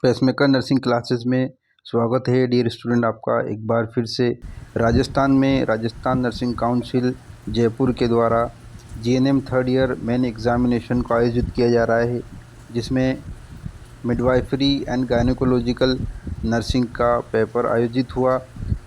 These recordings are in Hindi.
पेसमेकर नर्सिंग क्लासेस में स्वागत है डियर स्टूडेंट आपका एक बार फिर से। राजस्थान नर्सिंग काउंसिल जयपुर के द्वारा GNM third year main examination को आयोजित किया जा रहा है, जिसमें मिडवाइफरी एंड गायनेकोलॉजिकल नर्सिंग का पेपर आयोजित हुआ।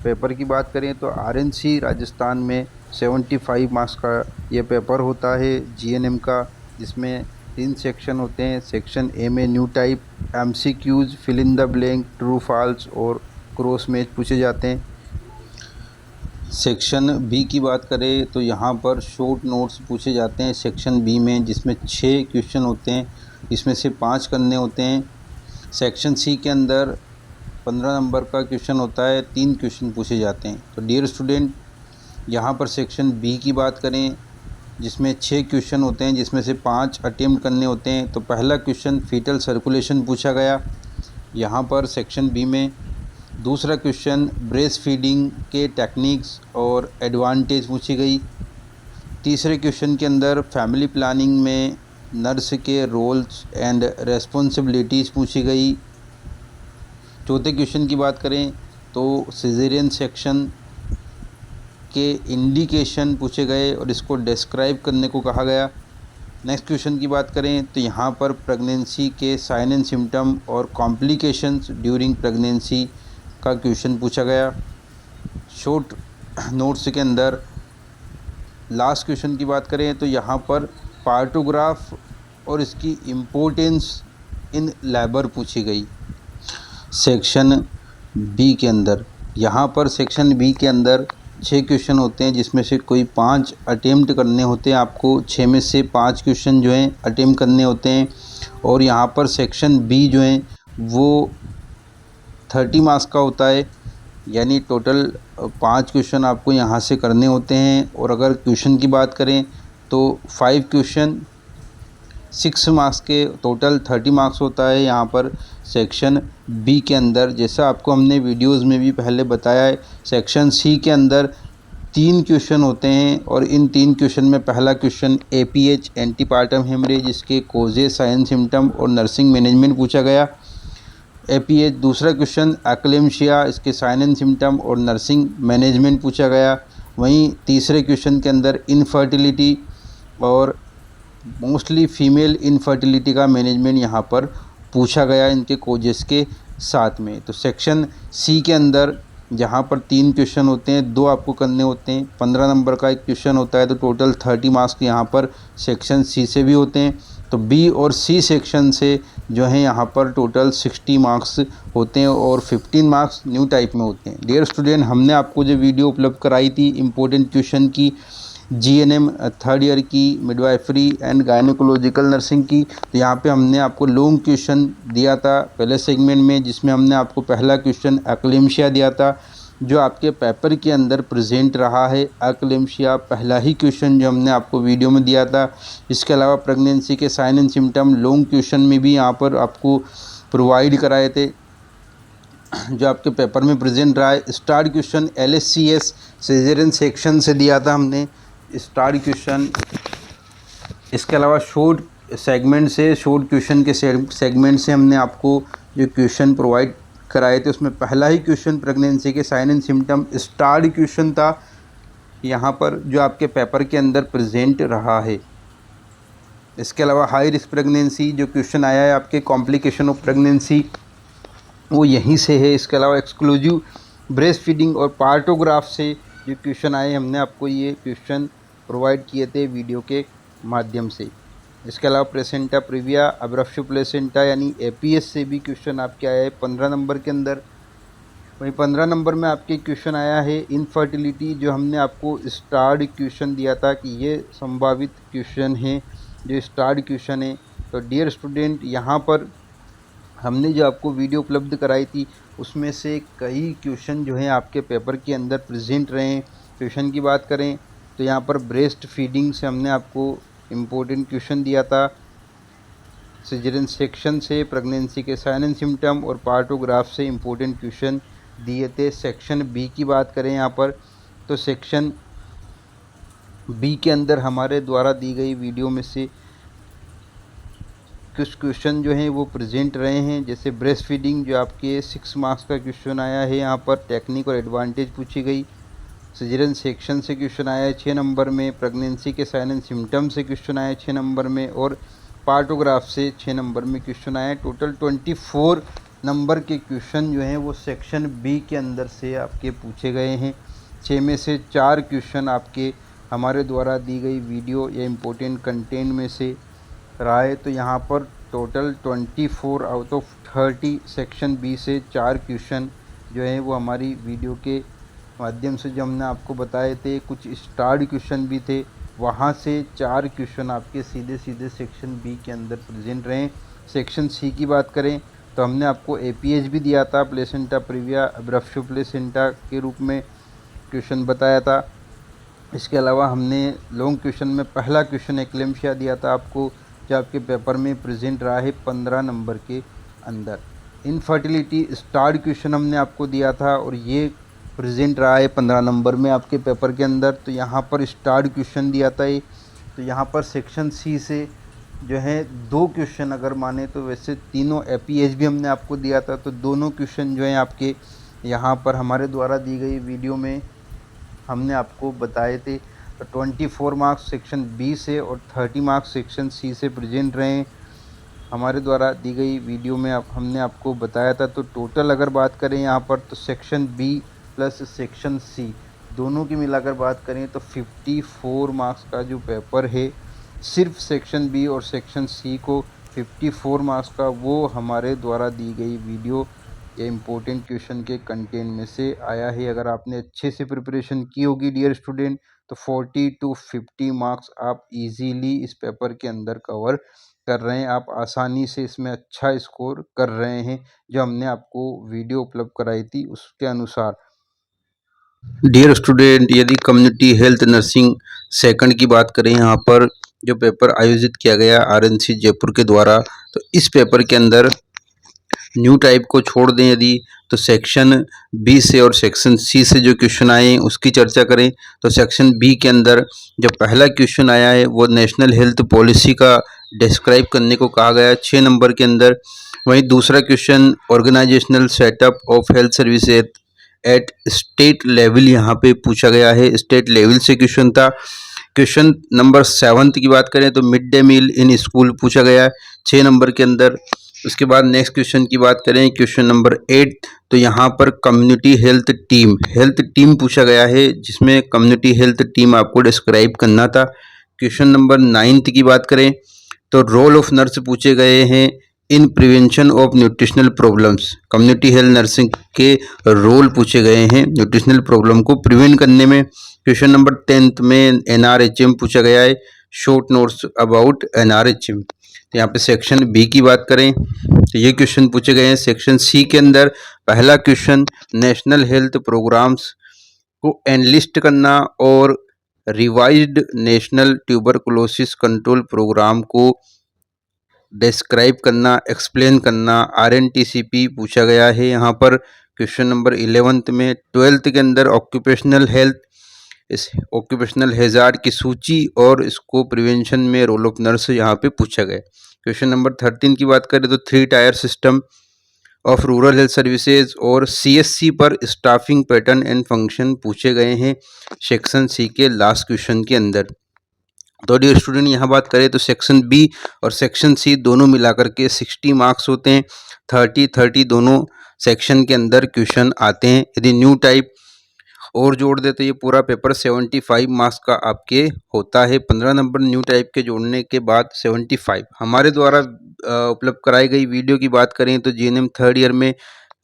पेपर की बात करें तो आरएनसी राजस्थान में 75 मार्क्स का ये पेपर होता है जीएनएम का, जिसमें 3 सेक्शन होते हैं। सेक्शन ए में new type, MCQs, fill in the blank, true false और क्रॉस मैच पूछे जाते हैं। सेक्शन बी की बात करें तो यहाँ पर शॉर्ट नोट्स पूछे जाते हैं सेक्शन बी में, जिसमें 6 क्वेश्चन होते हैं, इसमें से 5 करने होते हैं। सेक्शन सी के अंदर 15 नंबर का क्वेश्चन होता है, 3 क्वेश्चन पूछे जाते हैं। तो डियर स्टूडेंट, यहाँ पर सेक्शन बी की बात करें जिसमें 6 क्वेश्चन होते हैं, जिसमें से 5 अटेम्प्ट करने होते हैं। तो पहला क्वेश्चन फीटल सर्कुलेशन पूछा गया यहाँ पर सेक्शन बी में। दूसरा क्वेश्चन ब्रेस्ट फीडिंग के टेक्निक्स और एडवांटेज पूछी गई। तीसरे क्वेश्चन के अंदर फैमिली प्लानिंग में नर्स के रोल्स एंड रेस्पॉन्सिबिलिटीज़ पूछी गई। चौथे क्वेश्चन की बात करें तो सिजेरियन सेक्शन के इंडिकेशन पूछे गए और इसको डिस्क्राइब करने को कहा गया। नेक्स्ट क्वेश्चन की बात करें तो यहाँ पर प्रेगनेंसी के साइन एंड सिम्टम और कॉम्प्लिकेशंस ड्यूरिंग प्रेगनेंसी का क्वेश्चन पूछा गया। शॉर्ट नोट्स के अंदर लास्ट क्वेश्चन की बात करें तो यहाँ पर पार्टोग्राफ और इसकी इम्पोर्टेंस इन लेबर पूछी गई। सेक्शन बी के अंदर यहाँ पर सेक्शन बी के अंदर 6 क्वेश्चन होते हैं, जिसमें से कोई 5 अटेम्प्ट करने होते हैं। आपको 6 में से 5 क्वेश्चन जो हैं अटेम्प्ट करने होते हैं। और यहाँ पर सेक्शन बी जो है वो 30 मार्क्स का होता है, यानी टोटल 5 क्वेश्चन आपको यहाँ से करने होते हैं। और अगर क्वेश्चन की बात करें तो 5 क्वेश्चन 6 मार्क्स के, टोटल 30 मार्क्स होता है यहाँ पर सेक्शन बी के अंदर। जैसा आपको हमने वीडियोस में भी पहले बताया है, सेक्शन सी के अंदर 3 क्वेश्चन होते हैं और इन 3 क्वेश्चन में पहला क्वेश्चन एपीएच एंटीपार्टम हेमरेज, इसके कोजेज, साइन सिम्टम और नर्सिंग मैनेजमेंट पूछा गया। एपीएच दूसरा क्वेश्चन एक्लेम्शिया, इसके साइन एंड सिम्टम और नर्सिंग मैनेजमेंट पूछा गया। वहीं तीसरे क्वेश्चन के अंदर इनफर्टिलिटी और मोस्टली फीमेल इनफर्टिलिटी का मैनेजमेंट यहाँ पर पूछा गया इनके कोजेस के साथ में। तो सेक्शन सी के अंदर जहाँ पर 3 क्वेश्चन होते हैं, 2 आपको करने होते हैं। 15 नंबर का एक क्वेश्चन होता है, तो टोटल 30 मार्क्स यहाँ पर सेक्शन सी से भी होते हैं। तो बी और सी सेक्शन से जो है यहाँ पर टोटल 60 मार्क्स होते हैं और 15 मार्क्स न्यू टाइप में होते हैं। डियर स्टूडेंट, हमने आपको जो वीडियो उपलब्ध कराई थी इम्पोर्टेंट क्वेश्चन की जीएनएम थर्ड ईयर की मिडवाइफरी एंड गायनेकोलॉजिकल नर्सिंग की, तो यहाँ पे हमने आपको लॉन्ग क्वेश्चन दिया था पहले सेगमेंट में, जिसमें हमने आपको पहला क्वेश्चन एक्लेम्शिया दिया था जो आपके पेपर के अंदर प्रेजेंट रहा है। एक्लेम्शिया पहला ही क्वेश्चन जो हमने आपको वीडियो में दिया था। इसके अलावा प्रेगनेंसी के sign and symptom long question में भी यहाँ पर आपको प्रोवाइड कराए थे जो आपके पेपर में प्रेजेंट रहा है। Start question LSCS caesarean section से दिया था हमने स्टार्ट क्वेश्चन। इसके अलावा शॉर्ट सेगमेंट से, शॉर्ट क्वेश्चन के सेगमेंट से हमने आपको जो क्वेश्चन प्रोवाइड कराए थे उसमें पहला ही क्वेश्चन प्रेगनेंसी के sign and symptom short question था यहाँ पर जो आपके पेपर के अंदर प्रेजेंट रहा है। इसके अलावा हाई रिस्क प्रेगनेंसी जो क्वेश्चन आया है आपके कॉम्प्लिकेशन ऑफ प्रेगनेंसी, वो यहीं से है। इसके अलावा एक्सक्लूसिव ब्रेस्ट फीडिंग और पार्टोग्राफ से जो क्वेश्चन आए, हमने आपको ये क्वेश्चन प्रोवाइड किए थे वीडियो के माध्यम से। इसके अलावा प्लेसेंटा प्रीविया, अब्रप्शन प्लेसेंटा यानी एपीएस से भी क्वेश्चन आपके आया है 15 नंबर के अंदर। वहीं 15 नंबर में आपके क्वेश्चन आया है इनफर्टिलिटी, जो हमने आपको स्टार्ट क्वेश्चन दिया था कि ये संभावित क्वेश्चन है जो स्टार्ट क्वेश्चन है। तो डियर स्टूडेंट, यहाँ पर हमने जो आपको वीडियो उपलब्ध कराई थी उसमें से कई क्वेश्चन जो हैं आपके पेपर के अंदर प्रेजेंट रहे हैं। क्वेश्चन की बात करें तो यहाँ पर ब्रेस्ट फीडिंग से हमने आपको इम्पोर्टेंट क्वेश्चन दिया था। सिजेरियन सेक्शन से प्रेगनेंसी के साइन एंड सिम्टम और पार्टोग्राफ से इम्पोर्टेंट क्वेश्चन दिए थे। सेक्शन बी की बात करें यहाँ पर तो सेक्शन बी के अंदर हमारे द्वारा दी गई वीडियो में से कुछ क्वेश्चन जो हैं वो प्रेजेंट रहे हैं, जैसे ब्रेस्ट फीडिंग जो आपके 6 मार्क्स का क्वेश्चन आया है, यहाँ पर टेक्निक और एडवांटेज पूछी गई। सिजेरियन सेक्शन से क्वेश्चन आया है 6 नंबर में। प्रेगनेंसी के साइन एंड सिम्टम से क्वेश्चन आया 6 नंबर में। और पार्टोग्राफ से 6 नंबर में क्वेश्चन आया है। टोटल 24 नंबर के क्वेश्चन जो हैं वो सेक्शन बी के अंदर से आपके पूछे गए हैं। 6 में से 4 क्वेश्चन आपके हमारे द्वारा दी गई वीडियो या इम्पोर्टेंट कंटेंट में से रहा है। तो यहाँ पर total 24 out of 30 section B से 4 क्वेश्चन जो है वो हमारी वीडियो के माध्यम से जो हमने आपको बताए थे, कुछ स्टार्ड क्वेश्चन भी थे, वहाँ से 4 क्वेश्चन आपके सीधे सीधे सेक्शन बी के अंदर प्रेजेंट रहे। सेक्शन सी की बात करें तो हमने आपको एपीएच भी दिया था, प्लेसेंटा प्रीविया अब्रप्शो प्लेसेंटा के रूप में क्वेश्चन बताया था। इसके अलावा हमने लॉन्ग क्वेश्चन में पहला क्वेश्चन एक्लेम्शिया दिया था आपको, जो आपके पेपर में प्रेजेंट रहा है 15 नंबर के अंदर। इनफर्टिलिटी स्टार्ड क्वेश्चन हमने आपको दिया था और ये प्रेजेंट रहा है 15 नंबर में आपके पेपर के अंदर। तो यहाँ पर स्टार्ड क्वेश्चन दिया था ये। तो यहाँ पर सेक्शन सी से जो है 2 क्वेश्चन अगर माने तो, वैसे तीनों एपीएच भी हमने आपको दिया था, तो दोनों क्वेश्चन जो हैं आपके यहाँ पर हमारे द्वारा दी गई वीडियो में हमने आपको बताए थे। तो 24 मार्क्स सेक्शन बी से और 30 मार्क्स सेक्शन सी से प्रेजेंट रहे हमारे द्वारा दी गई वीडियो में। हमने आपको बताया था। तो टोटल अगर बात करें यहाँ पर, तो section B plus section C दोनों की मिलाकर बात करें तो 54 मार्क्स का जो पेपर है, सिर्फ सेक्शन बी और सेक्शन सी को 54 मार्क्स का, वो हमारे द्वारा दी गई वीडियो या इम्पोर्टेंट क्वेश्चन के कंटेंट में से आया है। अगर आपने अच्छे से प्रिपरेशन की होगी डियर स्टूडेंट, तो 40 to 50 मार्क्स आप इजीली इस पेपर के अंदर कवर कर रहे हैं। आप आसानी से इसमें अच्छा स्कोर कर रहे हैं, जो हमने आपको वीडियो उपलब्ध कराई थी उसके अनुसार। डियर स्टूडेंट, यदि कम्युनिटी हेल्थ नर्सिंग सेकंड की बात करें, यहाँ पर जो पेपर आयोजित किया गया आरएनसी जयपुर के द्वारा, तो इस पेपर के अंदर न्यू टाइप को छोड़ दें यदि, तो सेक्शन बी से और सेक्शन सी से जो क्वेश्चन आए हैं उसकी चर्चा करें। तो सेक्शन बी के अंदर जो पहला क्वेश्चन आया है वो नेशनल हेल्थ पॉलिसी का डिस्क्राइब करने को कहा गया है 6 नंबर के अंदर। वहीं दूसरा question organisational setup of health services at state level यहाँ पे पूछा गया है, स्टेट लेवल से क्वेश्चन था। क्वेश्चन नंबर 7 की बात करें तो mid day meal in school पूछा गया है 6 नंबर के अंदर। उसके बाद नेक्स्ट क्वेश्चन की बात करें, क्वेश्चन नंबर 8, तो यहाँ पर कम्युनिटी हेल्थ टीम पूछा गया है, जिसमें कम्युनिटी हेल्थ टीम आपको डिस्क्राइब करना था। क्वेश्चन नंबर 9 की बात करें तो रोल ऑफ नर्स पूछे गए हैं इन prevention of nutritional problems. Community health nursing के रोल पूछे गए हैं न्यूट्रिशनल प्रॉब्लम को प्रिवेंट करने में। क्वेश्चन नंबर 10 में एनआरएचएम पूछा गया है, शॉर्ट नोट्स अबाउट एनआरएचएम। तो यहाँ पे सेक्शन बी की बात करें तो ये क्वेश्चन पूछे गए हैं। सेक्शन सी के अंदर पहला क्वेश्चन नेशनल हेल्थ प्रोग्राम्स को एनलिस्ट करना और revised national tuberculosis control programme को डिस्क्राइब करना, एक्सप्लेन करना, आरएनटीसीपी पूछा गया है यहाँ पर। क्वेश्चन नंबर 11 में 12th के अंदर ऑक्यूपेशनल हेल्थ, इस ऑक्यूपेशनल हैजार्ड की सूची और इसको प्रिवेंशन में रोल ऑफ नर्स यहाँ पे पूछा गया। क्वेश्चन नंबर 13 की बात करें तो 3 tier system of rural health services और सीएससी पर स्टाफिंग पैटर्न एंड फंक्शन पूछे गए हैं सेक्शन सी के लास्ट क्वेश्चन के अंदर। तो डियर स्टूडेंट, यहाँ बात करें तो सेक्शन बी और सेक्शन सी दोनों मिलाकर के 60 मार्क्स होते हैं। 30 दोनों सेक्शन के अंदर क्वेश्चन आते हैं। यदि न्यू टाइप और जोड़ दे तो ये पूरा पेपर 75 मार्क्स का आपके होता है। 15 नंबर न्यू टाइप के जोड़ने के बाद 75। हमारे द्वारा उपलब्ध कराई गई वीडियो की बात करें तो जीएनएम थर्ड ईयर में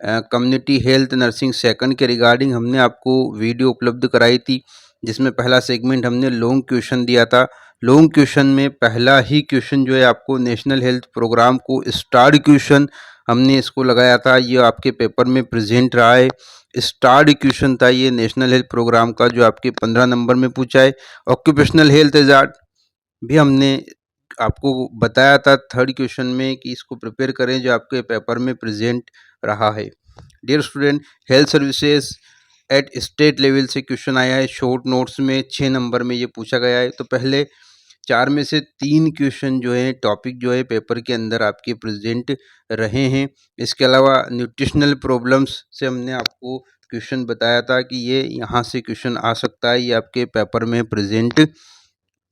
कम्युनिटी हेल्थ नर्सिंग सेकंड के रिगार्डिंग हमने आपको वीडियो उपलब्ध कराई थी, जिसमें पहला सेगमेंट हमने लॉन्ग क्वेश्चन दिया था। लॉन्ग क्वेश्चन में पहला ही क्वेश्चन जो है आपको नेशनल हेल्थ प्रोग्राम को स्टार्ड क्वेश्चन हमने इसको लगाया था, ये आपके पेपर में प्रेजेंट रहा है। स्टार्ड क्वेश्चन था ये नेशनल हेल्थ प्रोग्राम का, जो आपके 15 नंबर में पूछा है। ऑक्यूपेशनल हेल्थ हैजार्ड भी हमने आपको बताया था थर्ड क्वेश्चन में कि इसको प्रिपेयर करें, जो आपके पेपर में प्रेजेंट रहा है। Dear student, health services at state level से क्वेश्चन आया है शॉर्ट नोट्स में 6 नंबर में ये पूछा गया है। तो पहले 4 में से 3 क्वेश्चन जो है टॉपिक जो है पेपर के अंदर आपके प्रेजेंट रहे हैं। इसके अलावा न्यूट्रिशनल प्रॉब्लम्स से हमने आपको क्वेश्चन बताया था कि ये यहाँ से क्वेश्चन आ सकता है, ये आपके पेपर में प्रेजेंट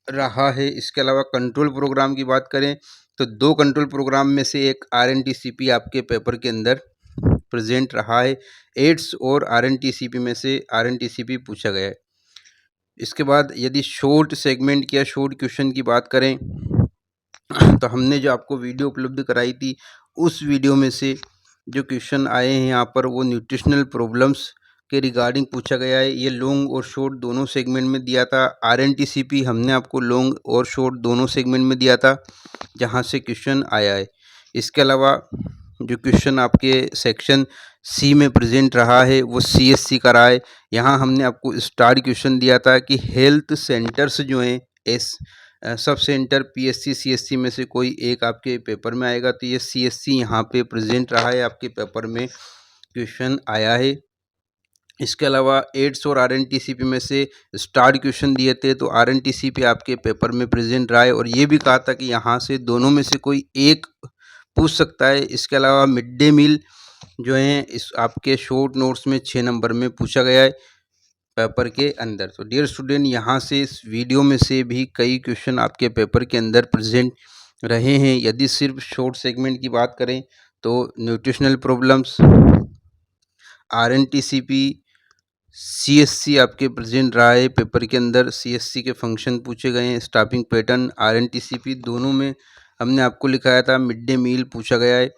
रहा है। इसके अलावा कंट्रोल प्रोग्राम की बात करें तो 2 कंट्रोल प्रोग्राम में से एक RNTCP आपके पेपर के अंदर प्रेजेंट रहा है। एड्स और RNTCP में से RNTCP पूछा गया है। इसके बाद यदि शॉर्ट सेगमेंट या शॉर्ट क्वेश्चन की बात करें तो हमने जो आपको वीडियो उपलब्ध कराई थी उस वीडियो में से जो क्वेश्चन आए हैं यहाँ पर वो न्यूट्रिशनल प्रॉब्लम्स के रिगार्डिंग पूछा गया है। ये लॉन्ग और शॉर्ट दोनों सेगमेंट में दिया था। RNTCP हमने आपको लॉन्ग और शॉर्ट दोनों सेगमेंट में दिया था जहाँ से क्वेश्चन आया है। इसके अलावा जो क्वेश्चन आपके सेक्शन सी में प्रेजेंट रहा है वो CSC का रहा है। यहाँ हमने आपको स्टार्ट क्वेश्चन दिया था कि हेल्थ सेंटर्स जो हैं सब सेंटर PSC CSC में से कोई एक आपके पेपर में आएगा, तो ये CSC यहाँ पे प्रेजेंट रहा है, आपके पेपर में क्वेश्चन आया है। इसके अलावा एड्स और RNTCP में से स्टार्ट क्वेश्चन दिए थे तो RNTCP आपके पेपर में प्रेजेंट रहा है और ये भी कहा था कि यहाँ से दोनों में से कोई एक पूछ सकता है। इसके अलावा मिड डे मील जो है इस आपके शॉर्ट नोट्स में 6 नंबर में पूछा गया है पेपर के अंदर। तो डियर स्टूडेंट, यहाँ से इस वीडियो में से भी कई क्वेश्चन आपके पेपर के अंदर प्रेजेंट रहे हैं। यदि सिर्फ शॉर्ट सेगमेंट की बात करें तो न्यूट्रिशनल प्रॉब्लम्स, RNTCP, CSC आपके प्रेजेंट रहा है पेपर के अंदर। CSC के फंक्शन पूछे गए हैं, स्टाफिंग पैटर्न। RNTCP दोनों में हमने आपको लिखाया था मिड डे मील पूछा गया है।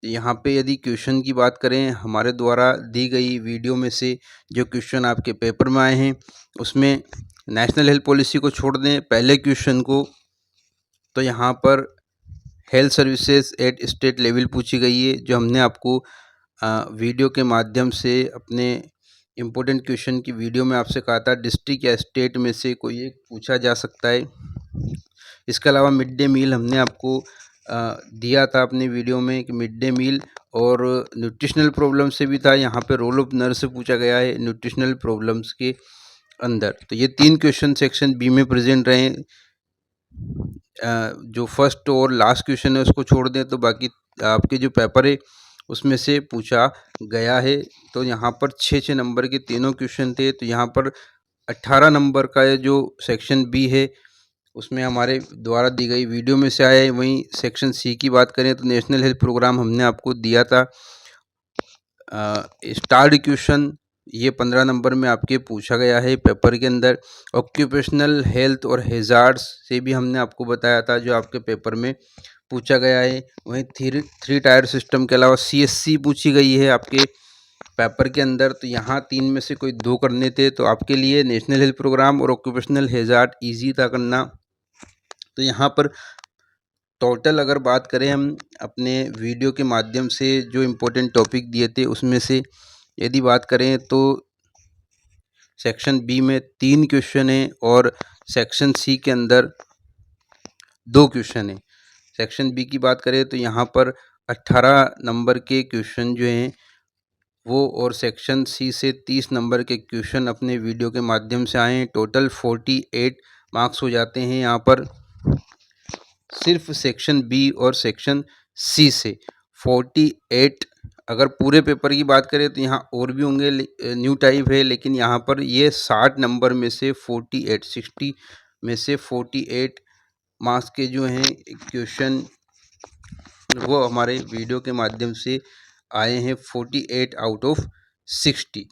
यहाँ पे यदि क्वेश्चन की बात करें हमारे द्वारा दी गई वीडियो में से जो क्वेश्चन आपके पेपर में आए हैं उसमें नेशनल हेल्थ पॉलिसी को छोड़ दें पहले क्वेश्चन को, तो यहाँ पर health services at state level पूछी गई है, जो हमने आपको वीडियो के माध्यम से अपने इम्पोर्टेंट क्वेश्चन की वीडियो में आपसे कहा था डिस्ट्रिक्ट या स्टेट में से कोई एक पूछा जा सकता है। इसके अलावा मिड डे मील हमने आपको दिया था अपने वीडियो में कि मिड डे मील और न्यूट्रिशनल प्रॉब्लम से भी था। यहाँ पे रोल ऑफ नर्स से पूछा गया है न्यूट्रिशनल प्रॉब्लम्स के अंदर। तो ये 3 क्वेश्चन सेक्शन बी में प्रेजेंट रहे। जो फर्स्ट और लास्ट क्वेश्चन है उसको छोड़ दें तो बाकी आपके जो पेपर है उसमें से पूछा गया है। तो यहाँ पर 6-6 नंबर के तीनों क्वेश्चन थे। तो यहाँ पर 18 नंबर का जो सेक्शन बी है उसमें हमारे द्वारा दी गई वीडियो में से आया है। वहीं सेक्शन सी की बात करें तो नेशनल हेल्थ प्रोग्राम हमने आपको दिया था। स्टार्ट क्वेश्चन ये 15 नंबर में आपके पूछा गया है पेपर के अंदर। ऑक्यूपेशनल हेल्थ और हेजार्ड्स से भी हमने आपको बताया था जो आपके पेपर में पूछा गया है। वहीं थ्री टायर सिस्टम के अलावा CSC पूछी गई है आपके पेपर के अंदर। तो यहाँ 3 में से कोई 2 करने थे, तो आपके लिए नेशनल हेल्थ प्रोग्राम और ऑक्यूपेशनल हेजार्ड ईजी था करना। तो यहाँ पर टोटल अगर बात करें हम अपने वीडियो के माध्यम से जो इम्पोर्टेंट टॉपिक दिए थे उसमें से यदि बात करें तो सेक्शन बी में 3 क्वेश्चन है और सेक्शन सी के अंदर 2 क्वेश्चन है। सेक्शन बी की बात करें तो यहाँ पर 18 नंबर के क्वेश्चन जो हैं वो और सेक्शन सी से 30 नंबर के क्वेश्चन अपने वीडियो के माध्यम से आए हैं। टोटल 48 मार्क्स हो जाते हैं यहाँ पर सिर्फ सेक्शन बी और सेक्शन सी से 48। अगर पूरे पेपर की बात करें तो यहाँ और भी होंगे, न्यू टाइप है, लेकिन यहाँ पर ये 60 नंबर में से 48 60 में से 48 मार्क्स के जो हैं क्वेश्चन वो हमारे वीडियो के माध्यम से आए हैं 48 out of 60।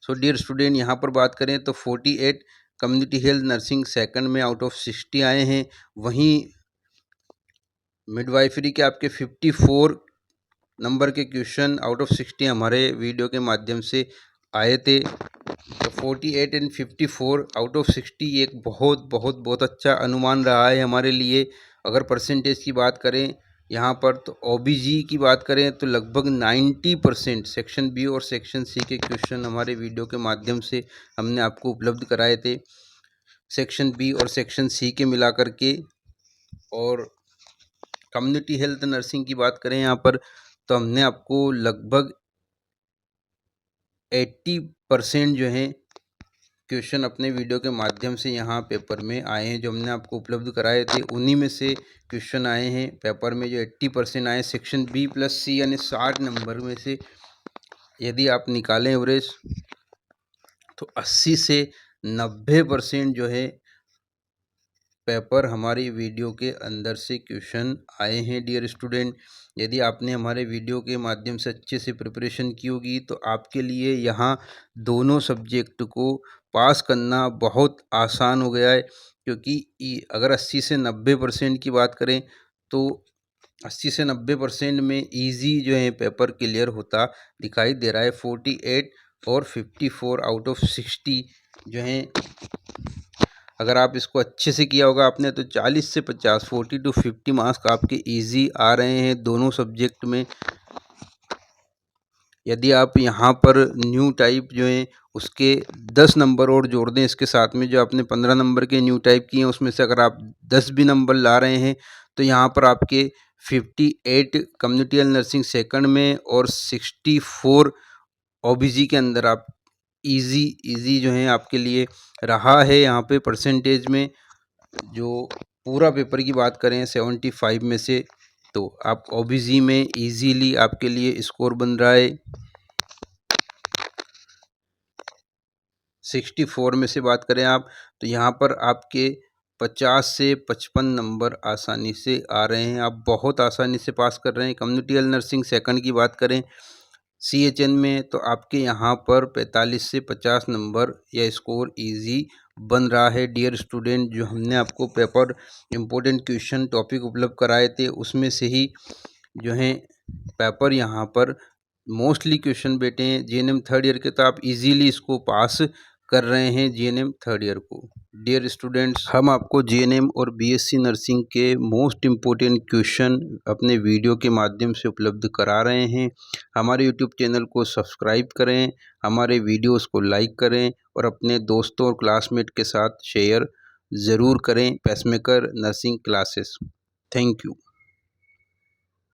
So dear student, यहाँ पर बात करें तो 48 कम्युनिटी हेल्थ नर्सिंग सेकंड में आउट ऑफ 60 आए हैं। वहीं मिडवाइफरी के आपके 54 नंबर के क्वेश्चन आउट ऑफ 60 हमारे वीडियो के माध्यम से आए थे। तो 48 एंड 54 आउट ऑफ 60 एक बहुत बहुत बहुत अच्छा अनुमान रहा है हमारे लिए। अगर परसेंटेज की बात करें यहाँ पर तो OBG की बात करें तो लगभग 90% सेक्शन बी और सेक्शन सी के क्वेश्चन हमारे वीडियो के माध्यम से हमने आपको उपलब्ध कराए थे, सेक्शन बी और सेक्शन सी के मिलाकर के। और कम्युनिटी हेल्थ नर्सिंग की बात करें यहाँ पर तो हमने आपको लगभग 80% जो है क्वेश्चन अपने वीडियो के माध्यम से यहाँ पेपर में आए हैं, जो हमने आपको उपलब्ध कराए थे उन्हीं में से क्वेश्चन आए हैं पेपर में। जो 80% आए सेक्शन बी प्लस सी यानी 60 नंबर में से यदि आप निकालें एवरेज तो 80 से 90% जो है पेपर हमारी वीडियो के अंदर से क्वेश्चन आए हैं। डियर स्टूडेंट, यदि आपने हमारे वीडियो के माध्यम से अच्छे से प्रिपरेशन की होगी तो आपके लिए यहाँ दोनों सब्जेक्ट को पास करना बहुत आसान हो गया है, क्योंकि अगर 80 से 90% की बात करें तो 80 से 90% में इजी जो है पेपर क्लियर होता दिखाई दे रहा है। 48 और 54 आउट ऑफ 60 जो है, अगर आप इसको अच्छे से किया होगा आपने तो 40 से 50 40 to 50 मार्क्स आपके इजी आ रहे हैं दोनों सब्जेक्ट में। यदि आप यहाँ पर न्यू टाइप जो है उसके 10 नंबर और जोड़ दें इसके साथ में, जो आपने 15 नंबर के न्यू टाइप किए हैं उसमें से अगर आप 10 भी नंबर ला रहे हैं तो यहाँ पर आपके 58 कम्युनिटी हेल्थ नर्सिंग सेकंड में और 64 ओबीजी के अंदर आप इजी जो है आपके लिए रहा है। यहाँ पे परसेंटेज में जो पूरा पेपर की बात करें 75 में से, तो आप ओबीजी में इजीली आपके लिए स्कोर बन रहा है। 64 में से बात करें आप तो यहाँ पर आपके 50 से 55 नंबर आसानी से आ रहे हैं, आप बहुत आसानी से पास कर रहे हैं। कम्युनिटी हेल्थ नर्सिंग सेकंड की बात करें CHN में तो आपके यहाँ पर 45 से 50 नंबर या स्कोर इजी बन रहा है। डियर स्टूडेंट, जो हमने आपको पेपर इम्पोर्टेंट क्वेश्चन टॉपिक उपलब्ध कराए थे उसमें से ही जो है पेपर यहाँ पर मोस्टली क्वेश्चन बैठे हैं GNM थर्ड ईयर के, तो आप इजीली इसको पास कर रहे हैं GNM थर्ड ईयर को। डियर स्टूडेंट्स, हम आपको GNM और BSc नर्सिंग के मोस्ट इम्पोर्टेंट क्वेश्चन अपने वीडियो के माध्यम से उपलब्ध करा रहे हैं। हमारे YouTube चैनल को सब्सक्राइब करें, हमारे वीडियोस को लाइक करें और अपने दोस्तों और क्लासमेट के साथ शेयर ज़रूर करें pacemaker nursing classes. Thank you.